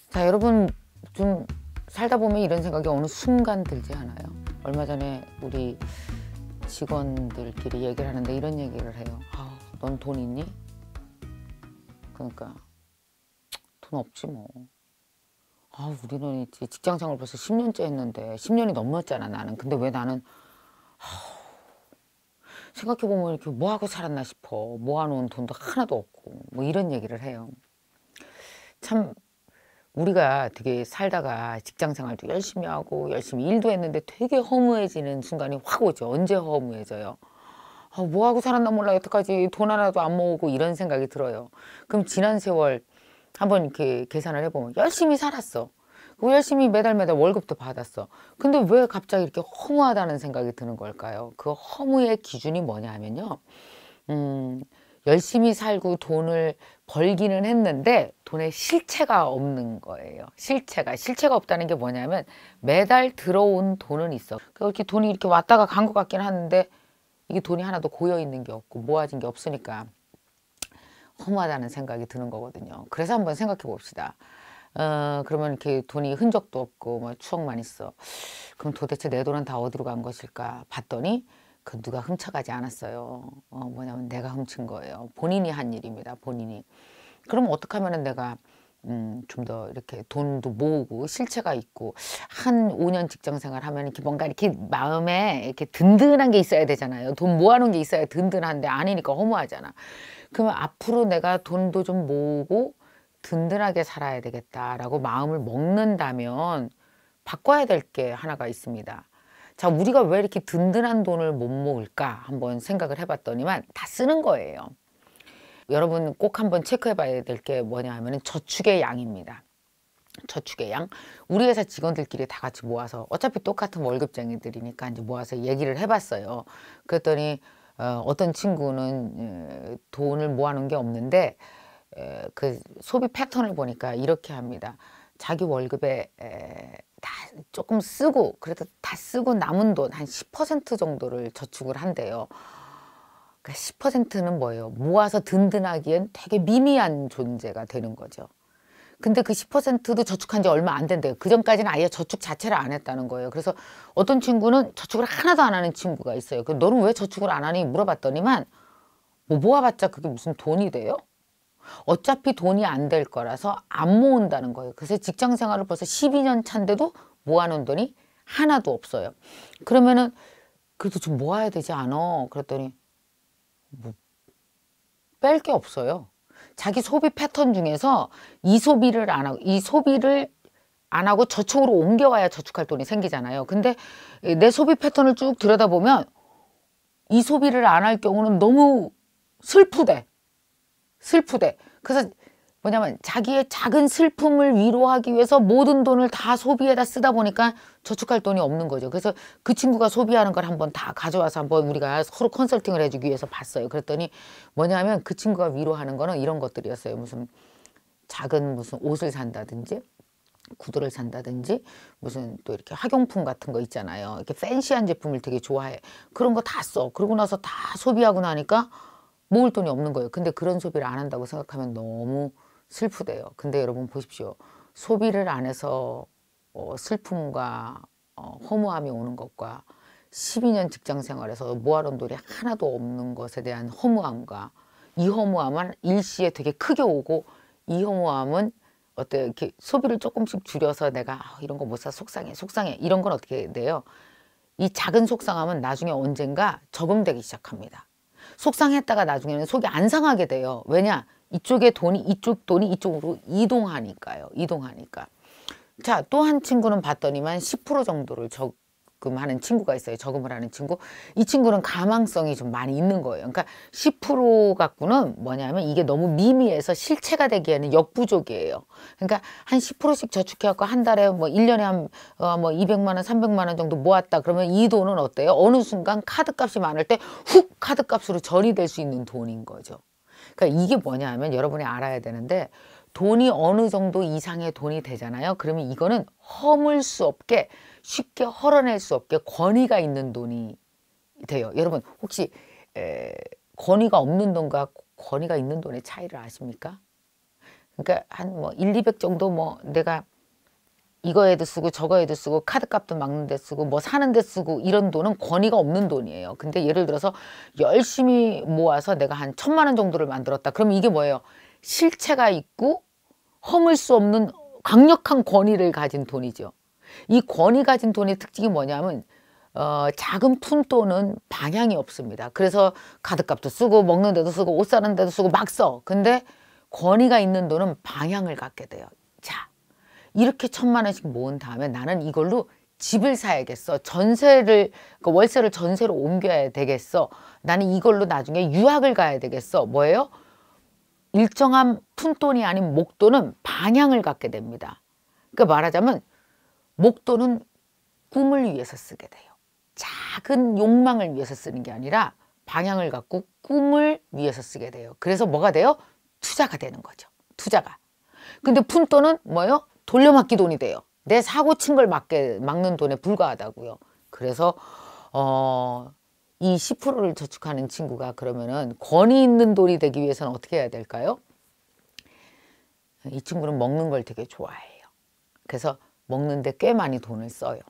자, 여러분 좀 살다 보면 이런 생각이 어느 순간 들지 않아요? 얼마 전에 우리 직원들끼리 얘기를 하는데 이런 얘기를 해요. 아, 넌 돈 있니? 그러니까 돈 없지 뭐. 아, 우리는 이제 직장생활 벌써 10년째 했는데 10년이 넘었잖아 나는. 근데 왜 나는 생각해보면 이렇게 뭐하고 살았나 싶어. 모아놓은 돈도 하나도 없고 뭐 이런 얘기를 해요. 참 우리가 되게 살다가 직장생활도 열심히 하고 열심히 일도 했는데 되게 허무해지는 순간이 확 오죠. 언제 허무해져요? 아, 뭐하고 살았나 몰라 여태까지 돈 하나도 안 모으고 이런 생각이 들어요. 그럼 지난 세월 한번 이렇게 계산을 해보면 열심히 살았어. 그리고 열심히 매달 월급도 받았어. 근데 왜 갑자기 이렇게 허무하다는 생각이 드는 걸까요? 그 허무의 기준이 뭐냐 하면요. 열심히 살고 돈을 벌기는 했는데 돈의 실체가 없는 거예요. 실체가 없다는 게 뭐냐면 매달 들어온 돈은 있어. 이렇게 돈이 이렇게 왔다가 간 것 같긴 하는데 이게 돈이 하나도 고여 있는 게 없고 모아진 게 없으니까 허무하다는 생각이 드는 거거든요. 그래서 한번 생각해 봅시다. 그러면 이렇게 돈이 흔적도 없고 뭐 추억만 있어. 그럼 도대체 내 돈은 다 어디로 간 것일까 봤더니 그 누가 훔쳐가지 않았어요. 뭐냐면 내가 훔친 거예요. 본인이 한 일입니다. 본인이. 그럼 어떻게 하면은 내가 좀 더 이렇게 돈도 모으고 실체가 있고 한 5년 직장 생활 하면 이렇게 뭔가 이렇게 마음에 이렇게 든든한 게 있어야 되잖아요. 돈 모아놓은 게 있어야 든든한데 아니니까 허무하잖아. 그러면 앞으로 내가 돈도 좀 모으고 든든하게 살아야 되겠다라고 마음을 먹는다면 바꿔야 될 게 하나가 있습니다. 자, 우리가 왜 이렇게 든든한 돈을 못 모을까 한번 생각을 해봤더니만 다 쓰는 거예요. 여러분 꼭 한번 체크해 봐야 될 게 뭐냐 하면 저축의 양입니다. 저축의 양. 우리 회사 직원들끼리 다 같이 모아서 어차피 똑같은 월급쟁이들이니까 이제 모아서 얘기를 해봤어요. 그랬더니 어떤 친구는 돈을 모아놓은 게 없는데 그 소비 패턴을 보니까 이렇게 합니다. 자기 월급에 다 조금 쓰고 그래도 다 쓰고 남은 돈 한 10% 정도를 저축을 한대요. 그러니까 10%는 뭐예요? 모아서 든든하기엔 되게 미미한 존재가 되는 거죠. 근데 그 10%도 저축한 지 얼마 안 된대요. 그 전까지는 아예 저축 자체를 안 했다는 거예요. 그래서 어떤 친구는 저축을 하나도 안 하는 친구가 있어요. 너는 왜 저축을 안 하니? 물어봤더니만 뭐 모아봤자 그게 무슨 돈이 돼요? 어차피 돈이 안 될 거라서 안 모은다는 거예요. 그래서 직장 생활을 벌써 12년 차인데도 모아놓은 돈이 하나도 없어요. 그러면은 그래도 좀 모아야 되지 않아? 그랬더니 뭐 뺄 게 없어요. 자기 소비 패턴 중에서 이 소비를 안 하고 저축으로 옮겨와야 저축할 돈이 생기잖아요. 근데 내 소비 패턴을 쭉 들여다보면 이 소비를 안 할 경우는 너무 슬프대. 그래서 뭐냐면 자기의 작은 슬픔을 위로하기 위해서 모든 돈을 다 소비에다 쓰다 보니까 저축할 돈이 없는 거죠. 그래서 그 친구가 소비하는 걸 한번 다 가져와서 한번 우리가 서로 컨설팅을 해주기 위해서 봤어요. 그랬더니 뭐냐면 그 친구가 위로하는 거는 이런 것들이었어요. 무슨 옷을 산다든지 구두를 산다든지 무슨 또 이렇게 학용품 같은 거 있잖아요. 이렇게 팬시한 제품을 되게 좋아해. 그런 거 다 써. 그러고 나서 다 소비하고 나니까 모을 돈이 없는 거예요. 근데 그런 소비를 안 한다고 생각하면 너무 슬프대요. 근데 여러분 보십시오. 소비를 안 해서 슬픔과 허무함이 오는 것과 12년 직장 생활에서 모아놓은 돈이 하나도 없는 것에 대한 허무함과 이 허무함은 일시에 되게 크게 오고 이 허무함은 어때 이렇게 소비를 조금씩 줄여서 내가 이런 거 못 사 속상해 이런 건 어떻게 돼요? 이 작은 속상함은 나중에 언젠가 적응되기 시작합니다. 속상했다가 나중에는 속이 안 상하게 돼요. 왜냐? 이쪽 돈이 이쪽으로 이동하니까요. 자, 또 한 친구는 봤더니만 10% 정도를 저금하는 친구가 있어요. 저금을 하는 친구. 이 친구는 가망성이 좀 많이 있는 거예요. 그러니까 10% 갖고는 뭐냐면 이게 너무 미미해서 실체가 되기에는 역부족이에요. 그러니까 한 10%씩 저축해갖고 한 달에 뭐 1년에 뭐 200만 원, 300만 원 정도 모았다. 그러면 이 돈은 어때요? 어느 순간 카드값이 많을 때 훅 카드값으로 전이 될 수 있는 돈인 거죠. 그러니까 이게 뭐냐 하면 여러분이 알아야 되는데 돈이 어느 정도 이상의 돈이 되잖아요. 그러면 이거는 허물 수 없게 쉽게 헐어낼 수 없게 권위가 있는 돈이 돼요. 여러분 혹시 권위가 없는 돈과 권위가 있는 돈의 차이를 아십니까? 그러니까 한 뭐 1, 200 정도 뭐 내가 이거에도 쓰고 저거에도 쓰고 카드값도 막는 데 쓰고 뭐 사는 데 쓰고 이런 돈은 권위가 없는 돈이에요. 근데 예를 들어서 열심히 모아서 내가 한 1,000만 원 정도를 만들었다. 그럼 이게 뭐예요? 실체가 있고 허물 수 없는 강력한 권위를 가진 돈이죠. 이 권위 가진 돈의 특징이 뭐냐면 작은 푼돈은 방향이 없습니다. 그래서 카드값도 쓰고 먹는 데도 쓰고 옷 사는 데도 쓰고 막 써. 근데 권위가 있는 돈은 방향을 갖게 돼요. 자, 이렇게 1,000만 원씩 모은 다음에 나는 이걸로 집을 사야겠어. 전세를, 그러니까 월세를 전세로 옮겨야 되겠어. 나는 이걸로 나중에 유학을 가야 되겠어. 뭐예요? 일정한 푼돈이 아닌 목돈은 방향을 갖게 됩니다. 그러니까 말하자면 목돈은 꿈을 위해서 쓰게 돼요. 작은 욕망을 위해서 쓰는 게 아니라 방향을 갖고 꿈을 위해서 쓰게 돼요. 그래서 뭐가 돼요? 투자가 되는 거죠. 투자가. 근데 푼돈은 뭐예요? 돌려막기 돈이 돼요. 내 사고 친 걸 막는 돈에 불과하다고요. 그래서 이 10%를 저축하는 친구가 그러면은 권위 있는 돈이 되기 위해서는 어떻게 해야 될까요? 이 친구는 먹는 걸 되게 좋아해요. 그래서 먹는데 꽤 많이 돈을 써요.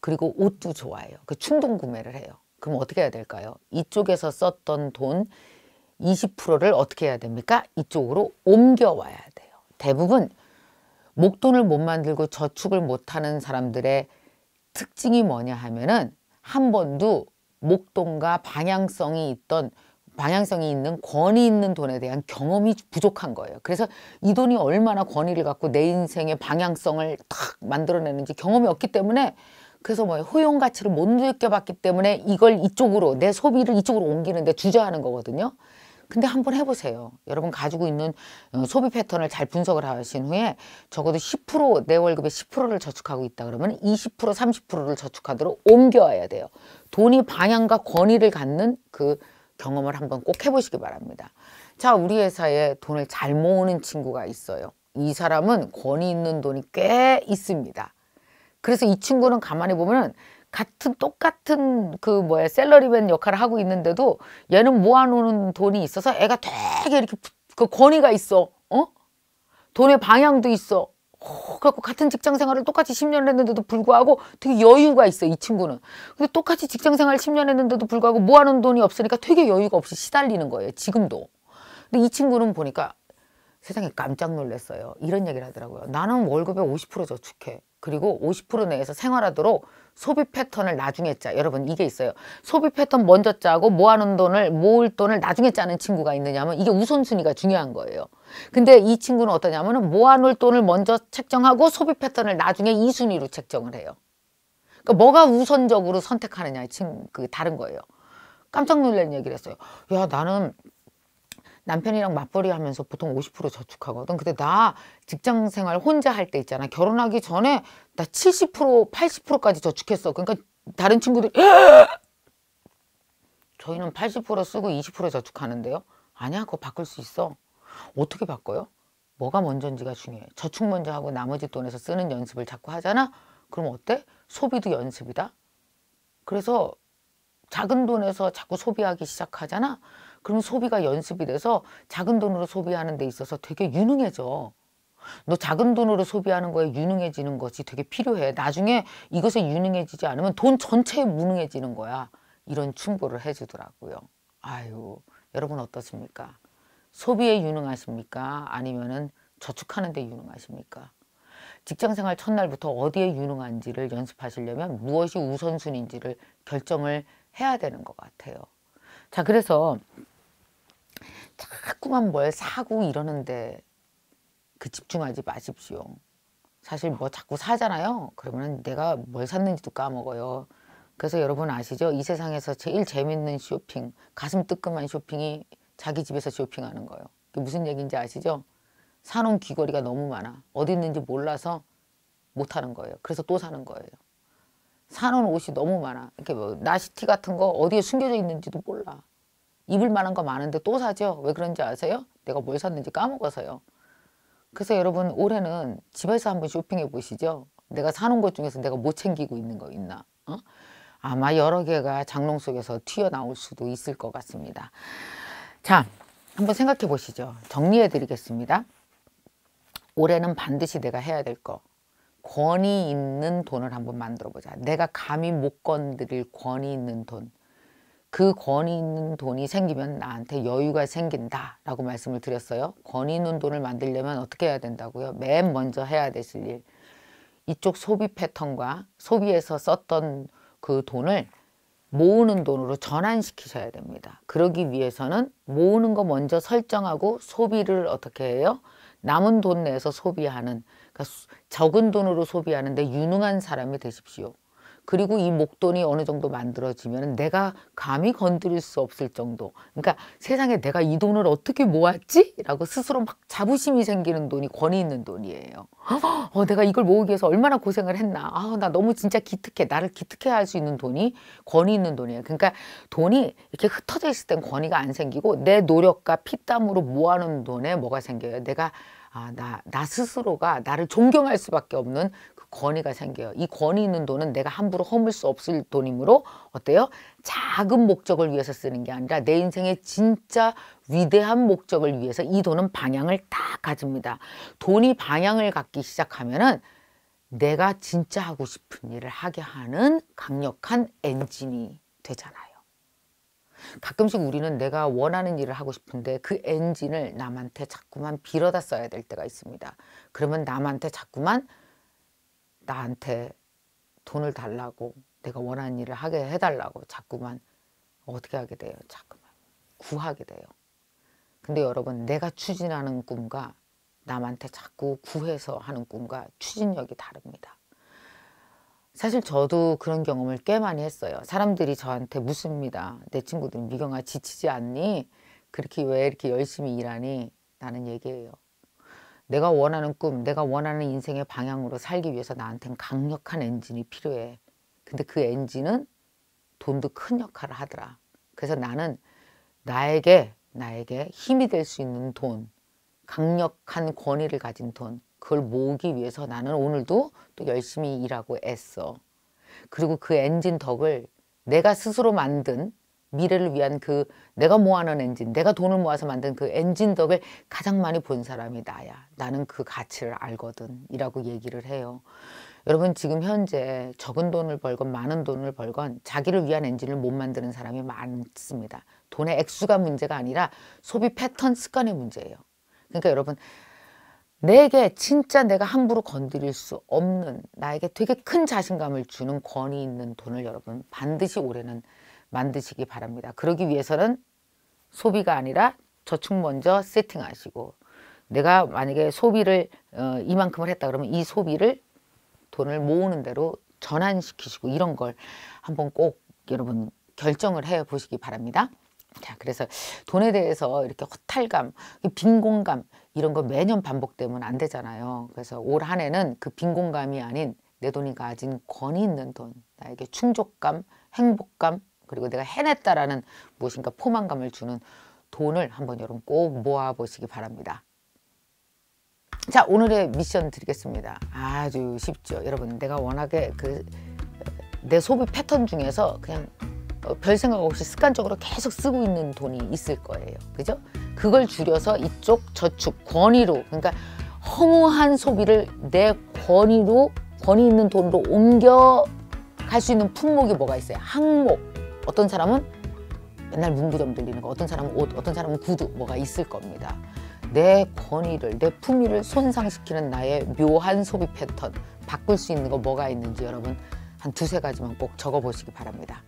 그리고 옷도 좋아해요. 그 충동 구매를 해요. 그럼 어떻게 해야 될까요? 이쪽에서 썼던 돈 20%를 어떻게 해야 됩니까? 이쪽으로 옮겨와야 돼요. 대부분 목돈을 못 만들고 저축을 못하는 사람들의 특징이 뭐냐 하면은 한 번도 목돈과 방향성이 있는 권위 있는 돈에 대한 경험이 부족한 거예요. 그래서 이 돈이 얼마나 권위를 갖고 내 인생의 방향성을 탁 만들어내는지 경험이 없기 때문에, 그래서 뭐 효용 가치를 못 느껴봤기 때문에 이걸 이쪽으로, 내 소비를 이쪽으로 옮기는데 주저하는 거거든요. 근데 한번 해보세요. 여러분 가지고 있는 소비 패턴을 잘 분석을 하신 후에 적어도 10%, 내 월급의 10%를 저축하고 있다 그러면 20%, 30%를 저축하도록 옮겨와야 돼요. 돈이 방향과 권위를 갖는 그 경험을 한번 꼭 해보시기 바랍니다. 자, 우리 회사에 돈을 잘 모으는 친구가 있어요. 이 사람은 권위 있는 돈이 꽤 있습니다. 그래서 이 친구는 가만히 보면은 똑같은 샐러리맨 역할을 하고 있는데도 얘는 모아놓는 돈이 있어서 애가 되게 이렇게 그 권위가 있어. 돈의 방향도 있어. 그래갖고 같은 직장 생활을 똑같이 10년 했는데도 불구하고 되게 여유가 있어, 이 친구는. 근데 똑같이 직장 생활 10년 했는데도 불구하고 모아놓은 돈이 없으니까 되게 여유가 없이 시달리는 거예요, 지금도. 근데 이 친구는 보니까 세상에 깜짝 놀랐어요. 이런 얘기를 하더라고요. 나는 월급의 50% 저축해. 그리고 50% 내에서 생활하도록 소비 패턴을 나중에 짜. 여러분, 이게 있어요. 소비 패턴 먼저 짜고 모을 돈을 나중에 짜는 친구가 있느냐면 이게 우선순위가 중요한 거예요. 근데 이 친구는 어떠냐면은 모아놓을 돈을 먼저 책정하고 소비 패턴을 나중에 2순위로 책정을 해요. 그러니까 뭐가 우선적으로 선택하느냐에 다른 거예요. 깜짝 놀란 얘기를 했어요. 야, 나는 남편이랑 맞벌이 하면서 보통 50% 저축하거든. 근데 나 직장 생활 혼자 할 때 있잖아. 결혼하기 전에 나 70%, 80%까지 저축했어. 그러니까 다른 친구들이 저희는 80% 쓰고 20% 저축하는데요. 아니야, 그거 바꿀 수 있어. 어떻게 바꿔요? 뭐가 먼저인지가 중요해. 저축 먼저 하고 나머지 돈에서 쓰는 연습을 자꾸 하잖아. 그럼 어때? 소비도 연습이다. 그래서 작은 돈에서 자꾸 소비하기 시작하잖아. 그럼 소비가 연습이 돼서 작은 돈으로 소비하는 데 있어서 되게 유능해져. 너 작은 돈으로 소비하는 거에 유능해지는 것이 되게 필요해. 나중에 이것에 유능해지지 않으면 돈 전체에 무능해지는 거야. 이런 충고를 해주더라고요. 아유, 여러분 어떻습니까? 소비에 유능하십니까? 아니면은 저축하는 데 유능하십니까? 직장생활 첫날부터 어디에 유능한지를 연습하시려면 무엇이 우선순위인지를 결정을 해야 되는 것 같아요. 자, 그래서 자꾸만 뭘 사고 이러는데 집중하지 마십시오. 사실 뭐 자꾸 사잖아요. 그러면 내가 뭘 샀는지도 까먹어요. 그래서 여러분 아시죠? 이 세상에서 제일 재밌는 쇼핑, 가슴 뜨끔한 쇼핑이 자기 집에서 쇼핑하는 거예요. 그게 무슨 얘기인지 아시죠? 사놓은 귀걸이가 너무 많아. 어디 있는지 몰라서 못하는 거예요. 그래서 또 사는 거예요. 사놓은 옷이 너무 많아. 이렇게 뭐 나시티 같은 거 어디에 숨겨져 있는지도 몰라. 입을 만한 거 많은데 또 사죠. 왜 그런지 아세요? 내가 뭘 샀는지 까먹어서요. 그래서 여러분 올해는 집에서 한번 쇼핑해 보시죠. 내가 사놓은 것 중에서 내가 못 챙기고 있는 거 있나? 아마 여러 개가 장롱 속에서 튀어나올 수도 있을 것 같습니다. 자, 한번 생각해 보시죠. 정리해 드리겠습니다. 올해는 반드시 내가 해야 될 거. 권위 있는 돈을 한번 만들어 보자. 내가 감히 못 건드릴 권위 있는 돈. 그 권위 있는 돈이 생기면 나한테 여유가 생긴다 라고 말씀을 드렸어요. 권위 있는 돈을 만들려면 어떻게 해야 된다고요? 맨 먼저 해야 되실 일. 이쪽 소비 패턴과 소비에서 썼던 그 돈을 모으는 돈으로 전환시키셔야 됩니다. 그러기 위해서는 모으는 거 먼저 설정하고 소비를 어떻게 해요? 남은 돈 내에서 소비하는, 그러니까 적은 돈으로 소비하는데 유능한 사람이 되십시오. 그리고 이 목돈이 어느 정도 만들어지면 내가 감히 건드릴 수 없을 정도. 그러니까 세상에 내가 이 돈을 어떻게 모았지? 라고 스스로 막 자부심이 생기는 돈이 권위 있는 돈이에요. 내가 이걸 모으기 위해서 얼마나 고생을 했나. 나 너무 진짜 기특해. 나를 기특해 할 수 있는 돈이 권위 있는 돈이에요. 그러니까 돈이 이렇게 흩어져 있을 땐 권위가 안 생기고 내 노력과 피땀으로 모아놓은 돈에 뭐가 생겨요? 내가 나 스스로가 나를 존경할 수밖에 없는 그 권위가 생겨요. 이 권위 있는 돈은 내가 함부로 허물 수 없을 돈이므로 어때요? 작은 목적을 위해서 쓰는 게 아니라 내 인생의 진짜 위대한 목적을 위해서 이 돈은 방향을 딱 가집니다. 돈이 방향을 갖기 시작하면은 내가 진짜 하고 싶은 일을 하게 하는 강력한 엔진이 되잖아요. 가끔씩 우리는 내가 원하는 일을 하고 싶은데 그 엔진을 남한테 자꾸만 빌어다 써야 될 때가 있습니다. 그러면 남한테 자꾸만 나한테 돈을 달라고 내가 원하는 일을 하게 해달라고 자꾸만 어떻게 하게 돼요? 자꾸만 구하게 돼요. 근데 여러분 내가 추진하는 꿈과 남한테 자꾸 구해서 하는 꿈과 추진력이 다릅니다. 사실 저도 그런 경험을 꽤 많이 했어요. 사람들이 저한테 묻습니다. 내 친구들은 미경아 지치지 않니? 그렇게 왜 이렇게 열심히 일하니? 라는 얘기예요. 내가 원하는 꿈, 내가 원하는 인생의 방향으로 살기 위해서 나한테는 강력한 엔진이 필요해. 근데 그 엔진은 돈도 큰 역할을 하더라. 그래서 나는 나에게 힘이 될 수 있는 돈, 강력한 권위를 가진 돈, 그걸 모으기 위해서 나는 오늘도 또 열심히 일하고 애써. 그리고 그 엔진 덕을 내가 스스로 만든 미래를 위한 그 내가 모아놓은 엔진, 내가 돈을 모아서 만든 그 엔진 덕을 가장 많이 본 사람이 나야. 나는 그 가치를 알거든. 이라고 얘기를 해요. 여러분 지금 현재 적은 돈을 벌건 많은 돈을 벌건 자기를 위한 엔진을 못 만드는 사람이 많습니다. 돈의 액수가 문제가 아니라 소비 패턴 습관의 문제예요. 그러니까 여러분 내게 진짜 내가 함부로 건드릴 수 없는 나에게 되게 큰 자신감을 주는 권위 있는 돈을 여러분 반드시 올해는 만드시기 바랍니다. 그러기 위해서는 소비가 아니라 저축 먼저 세팅하시고 내가 만약에 소비를 이만큼을 했다 그러면 이 소비를 돈을 모으는 대로 전환시키시고 이런 걸 한번 꼭 여러분 결정을 해 보시기 바랍니다. 자, 그래서 돈에 대해서 이렇게 허탈감, 빈곤감 이런 거 매년 반복되면 안 되잖아요. 그래서 올 한 해는 그 빈곤감이 아닌 내 돈이 가진 권위 있는 돈, 나에게 충족감, 행복감, 그리고 내가 해냈다라는 무엇인가 포만감을 주는 돈을 한번 여러분 꼭 모아보시기 바랍니다. 자, 오늘의 미션 드리겠습니다. 아주 쉽죠. 여러분 내가 워낙에 내 소비 패턴 중에서 그냥 별 생각 없이 습관적으로 계속 쓰고 있는 돈이 있을 거예요. 그죠? 그걸 줄여서 이쪽 저축, 권위로, 그러니까 허무한 소비를 내 권위로, 권위 있는 돈으로 옮겨 갈 수 있는 품목이 뭐가 있어요? 항목. 어떤 사람은 맨날 문구점 들리는 거, 어떤 사람은 옷, 어떤 사람은 구두, 뭐가 있을 겁니다. 내 권위를, 내 품위를 손상시키는 나의 묘한 소비 패턴, 바꿀 수 있는 거 뭐가 있는지 여러분 한 두세 가지만 꼭 적어보시기 바랍니다.